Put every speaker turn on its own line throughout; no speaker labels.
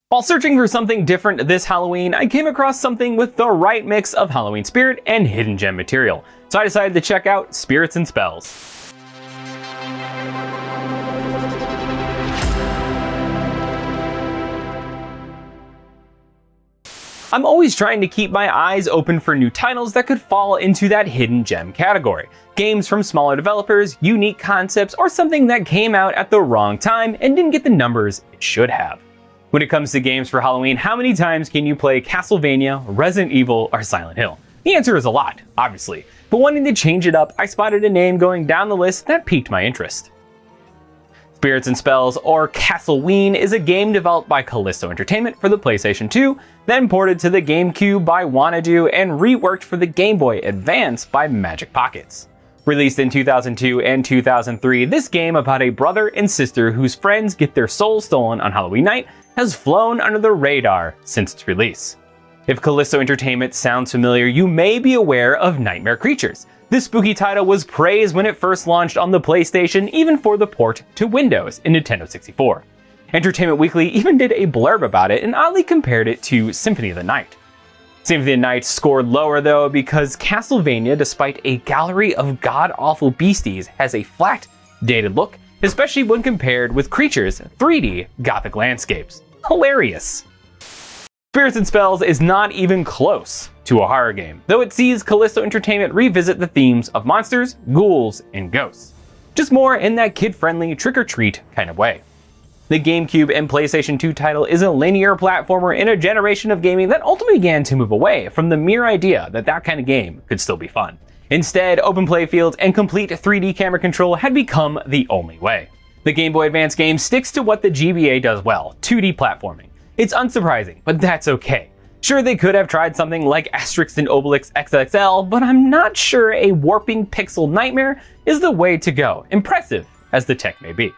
While searching for something different this Halloween, I came across something with the right mix of Halloween spirit and hidden gem material, so I decided to check out Spirits and Spells. I'm always trying to keep my eyes open for new titles that could fall into that hidden gem category. Games from smaller developers, unique concepts, or something that came out at the wrong time and didn't get the numbers it should have. When it comes to games for Halloween, how many times can you play Castlevania, Resident Evil, or Silent Hill? The answer is a lot, obviously. But wanting to change it up, I spotted a name going down the list that piqued my interest. Spirits and Spells, or Castleween, is a game developed by Kalisto Entertainment for the PlayStation 2, then ported to the Gamecube by Wanadu, and reworked for the Game Boy Advance by Magic Pockets. Released in 2002 and 2003, this game about a brother and sister whose friends get their souls stolen on Halloween night has flown under the radar since its release. If Kalisto Entertainment sounds familiar, you may be aware of Nightmare Creatures. This spooky title was praised when it first launched on the PlayStation, even for the port to Windows in Nintendo 64. Entertainment Weekly even did a blurb about it and oddly compared it to Symphony of the Night. Symphony of the Night scored lower though because Castlevania, despite a gallery of god-awful beasties, has a flat, dated look, especially when compared with Creatures' 3D gothic landscapes. Hilarious! Spirits and Spells is not even close to a horror game, though it sees Kalisto Entertainment revisit the themes of monsters, ghouls, and ghosts. Just more in that kid-friendly trick-or-treat kind of way. The GameCube and PlayStation 2 title is a linear platformer in a generation of gaming that ultimately began to move away from the mere idea that that kind of game could still be fun. Instead, open play fields and complete 3D camera control had become the only way. The Game Boy Advance game sticks to what the GBA does well, 2D platforming. It's unsurprising, but that's okay. Sure, they could have tried something like Asterix and Obelix XXL, but I'm not sure a warping pixel nightmare is the way to go, impressive as the tech may be.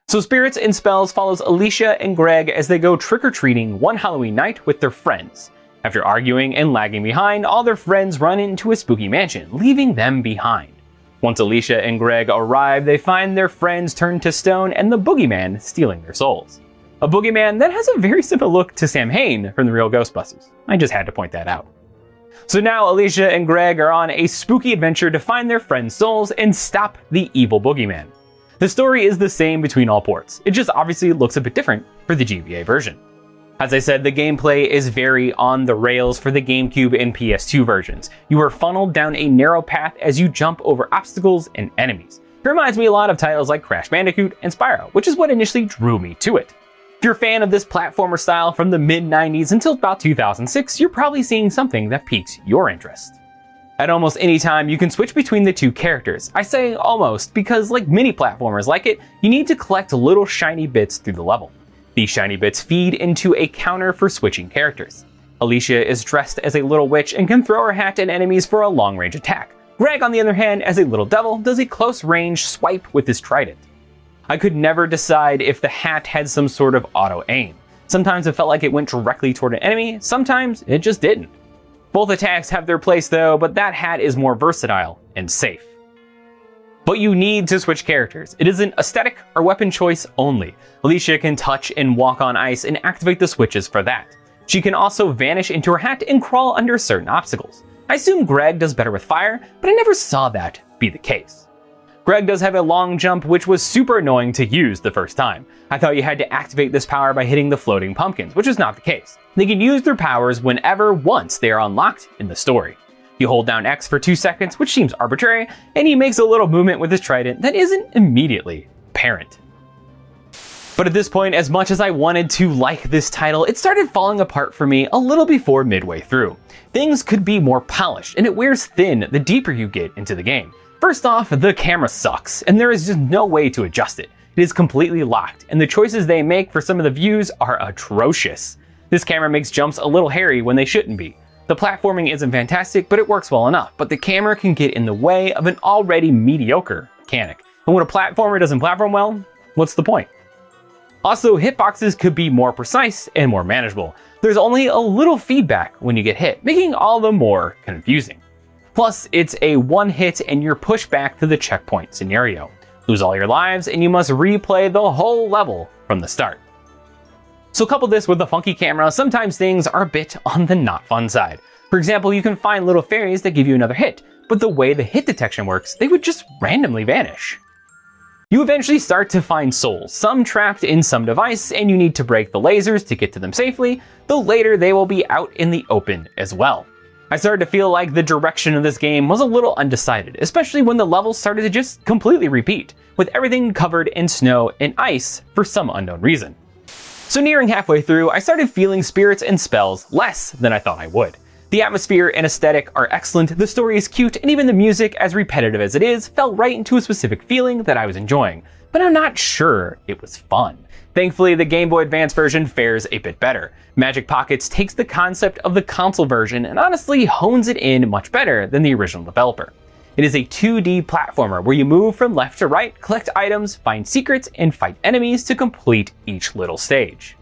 So Spirits and Spells follows Alicia and Greg as they go trick-or-treating one Halloween night with their friends. After arguing and lagging behind, all their friends run into a spooky mansion, leaving them behind. Once Alicia and Greg arrive, they find their friends turned to stone and the boogeyman stealing their souls. A boogeyman that has a very similar look to Sam Hain from the real Ghostbusters. I just had to point that out. So now Alicia and Greg are on a spooky adventure to find their friends' souls and stop the evil boogeyman. The story is the same between all ports, it just obviously looks a bit different for the GBA version. As I said, the gameplay is very on the rails for the GameCube and PS2 versions. You are funneled down a narrow path as you jump over obstacles and enemies. It reminds me a lot of titles like Crash Bandicoot and Spyro, which is what initially drew me to it. If you're a fan of this platformer style from the mid-90s until about 2006, you're probably seeing something that piques your interest. At almost any time, you can switch between the two characters. I say almost because, like many platformers like it, you need to collect little shiny bits through the level. These shiny bits feed into a counter for switching characters. Alicia is dressed as a little witch and can throw her hat at enemies for a long-range attack. Greg, on the other hand, as a little devil, does a close-range swipe with his trident. I could never decide if the hat had some sort of auto-aim. Sometimes it felt like it went directly toward an enemy, sometimes it just didn't. Both attacks have their place though, but that hat is more versatile and safe. But you need to switch characters. It isn't aesthetic or weapon choice only. Alicia can touch and walk on ice and activate the switches for that. She can also vanish into her hat and crawl under certain obstacles. I assume Greg does better with fire, but I never saw that be the case. Greg does have a long jump, which was super annoying to use the first time. I thought you had to activate this power by hitting the floating pumpkins, which is not the case. They can use their powers whenever once they are unlocked in the story. You hold down X for 2 seconds, which seems arbitrary, and he makes a little movement with his trident that isn't immediately apparent. But at this point, as much as I wanted to like this title, it started falling apart for me a little before midway through. Things could be more polished, and it wears thin the deeper you get into the game. First off, the camera sucks, and there is just no way to adjust it. It is completely locked, and the choices they make for some of the views are atrocious. This camera makes jumps a little hairy when they shouldn't be. The platforming isn't fantastic, but it works well enough, but the camera can get in the way of an already mediocre mechanic. And when a platformer doesn't platform well, what's the point? Also, hitboxes could be more precise and more manageable. There's only a little feedback when you get hit, making all the more confusing. Plus, it's a one hit and you're pushed back to the checkpoint scenario. Lose all your lives and you must replay the whole level from the start. So couple this with the funky camera, sometimes things are a bit on the not fun side. For example, you can find little fairies that give you another hit, but the way the hit detection works, they would just randomly vanish. You eventually start to find souls, some trapped in some device, and you need to break the lasers to get to them safely, though later they will be out in the open as well. I started to feel like the direction of this game was a little undecided, especially when the levels started to just completely repeat, with everything covered in snow and ice for some unknown reason. So nearing halfway through, I started feeling spirits and spells less than I thought I would. The atmosphere and aesthetic are excellent, the story is cute, and even the music, as repetitive as it is, fell right into a specific feeling that I was enjoying, but I'm not sure it was fun. Thankfully, the Game Boy Advance version fares a bit better. Magic Pockets takes the concept of the console version and honestly hones it in much better than the original developer. It is a 2D platformer where you move from left to right, collect items, find secrets, and fight enemies to complete each little stage.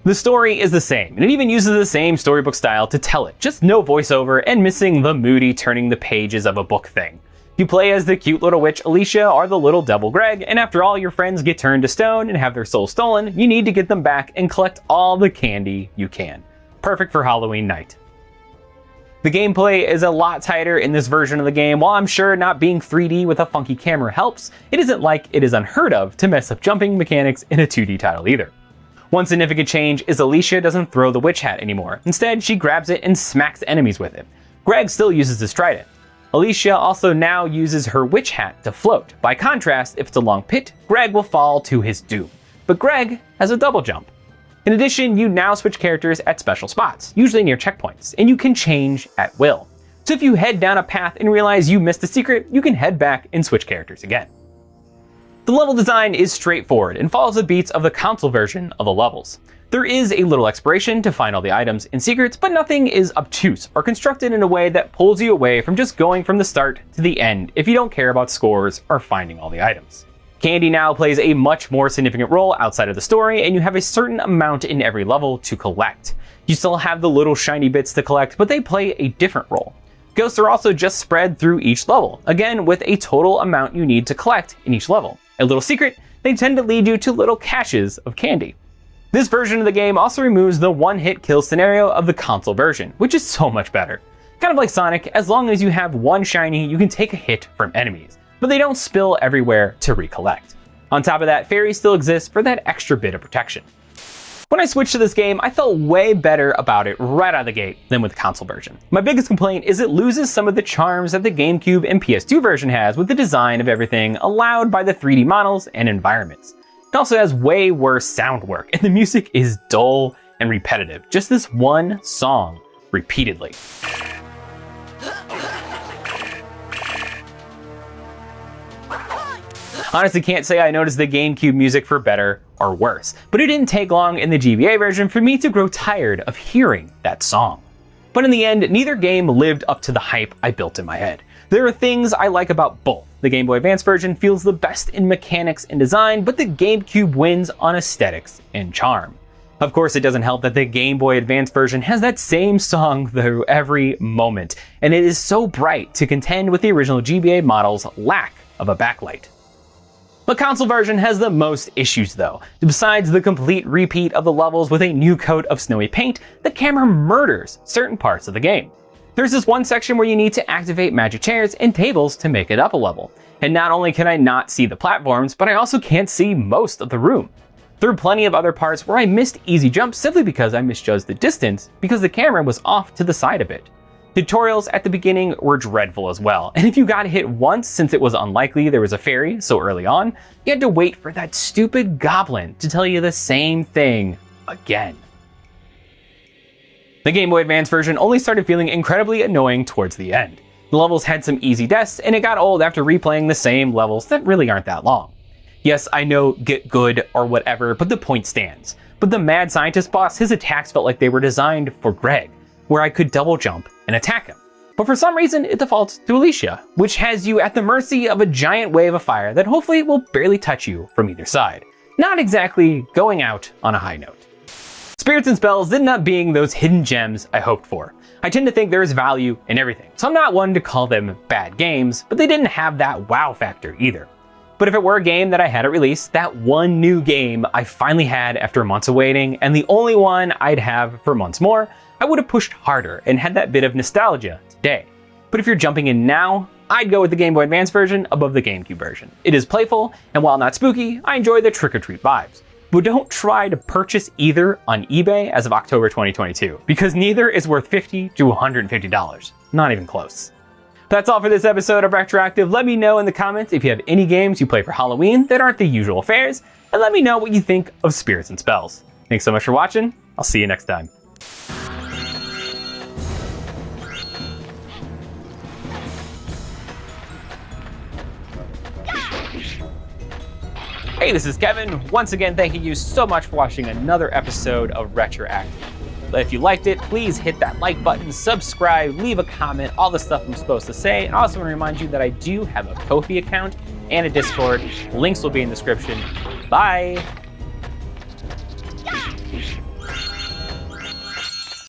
The story is the same, and it even uses the same storybook style to tell it, just no voiceover and missing the moody turning the pages of a book thing. You play as the cute little witch Alicia or the little devil Greg, and after all your friends get turned to stone and have their souls stolen, you need to get them back and collect all the candy you can. Perfect for Halloween night. The gameplay is a lot tighter in this version of the game. While I'm sure not being 3D with a funky camera helps, it isn't like it is unheard of to mess up jumping mechanics in a 2D title either. One significant change is Alicia doesn't throw the witch hat anymore. Instead, she grabs it and smacks enemies with it. Greg still uses his trident. Alicia also now uses her witch hat to float. By contrast, if it's a long pit, Greg will fall to his doom. But Greg has a double jump. In addition, you now switch characters at special spots, usually near checkpoints, and you can change at will. So if you head down a path and realize you missed a secret, you can head back and switch characters again. The level design is straightforward and follows the beats of the console version of the levels. There is a little exploration to find all the items and secrets, but nothing is obtuse or constructed in a way that pulls you away from just going from the start to the end if you don't care about scores or finding all the items. Candy now plays a much more significant role outside of the story, and you have a certain amount in every level to collect. You still have the little shiny bits to collect, but they play a different role. Ghosts are also just spread through each level, again with a total amount you need to collect in each level. A little secret, they tend to lead you to little caches of candy. This version of the game also removes the one-hit kill scenario of the console version, which is so much better. Kind of like Sonic, as long as you have one shiny, you can take a hit from enemies, but they don't spill everywhere to recollect. On top of that, fairies still exist for that extra bit of protection. When I switched to this game, I felt way better about it right out of the gate than with the console version. My biggest complaint is it loses some of the charms that the Gamecube and PS2 version has with the design of everything allowed by the 3D models and environments. It also has way worse sound work, and the music is dull and repetitive. Just this one song repeatedly. Honestly, can't say I noticed the GameCube music for better or worse, but it didn't take long in the GBA version for me to grow tired of hearing that song. But in the end, neither game lived up to the hype I built in my head. There are things I like about both. The Game Boy Advance version feels the best in mechanics and design, but the GameCube wins on aesthetics and charm. Of course, it doesn't help that the Game Boy Advance version has that same song through every moment, and it is so bright to contend with the original GBA model's lack of a backlight. The console version has the most issues though. Besides the complete repeat of the levels with a new coat of snowy paint, the camera murders certain parts of the game. There's this one section where you need to activate magic chairs and tables to make it up a level. And not only can I not see the platforms, but I also can't see most of the room. There are plenty of other parts where I missed easy jumps simply because I misjudged the distance because the camera was off to the side a bit. Tutorials at the beginning were dreadful as well, and if you got hit once since it was unlikely there was a fairy so early on, you had to wait for that stupid goblin to tell you the same thing again. The Game Boy Advance version only started feeling incredibly annoying towards the end. The levels had some easy deaths, and it got old after replaying the same levels that really aren't that long. Yes, I know get good or whatever, but the point stands. But the mad scientist boss, his attacks felt like they were designed for Greg, where I could double jump and attack him. But for some reason, it defaults to Alicia, which has you at the mercy of a giant wave of fire that hopefully will barely touch you from either side. Not exactly going out on a high note. Spirits and spells ended up being those hidden gems I hoped for. I tend to think there is value in everything, so I'm not one to call them bad games, but they didn't have that wow factor either. But if it were a game that I had at release, that one new game I finally had after months of waiting, and the only one I'd have for months more, I would have pushed harder and had that bit of nostalgia today. But if you're jumping in now, I'd go with the Game Boy Advance version above the GameCube version. It is playful, and while not spooky, I enjoy the trick-or-treat vibes. But don't try to purchase either on eBay as of October 2022, because neither is worth $50 to $150. Not even close. That's all for this episode of RetroActive. Let me know in the comments if you have any games you play for Halloween that aren't the usual fares, and let me know what you think of Spirits and Spells. Thanks so much for watching. I'll see you next time. Hey, this is Kevin. Once again, thanking you so much for watching another episode of RetroActive. If you liked it, please hit that like button, subscribe, leave a comment, all the stuff I'm supposed to say. And I also want to remind you that I do have a Ko-fi account and a Discord. Links will be in the description. Bye.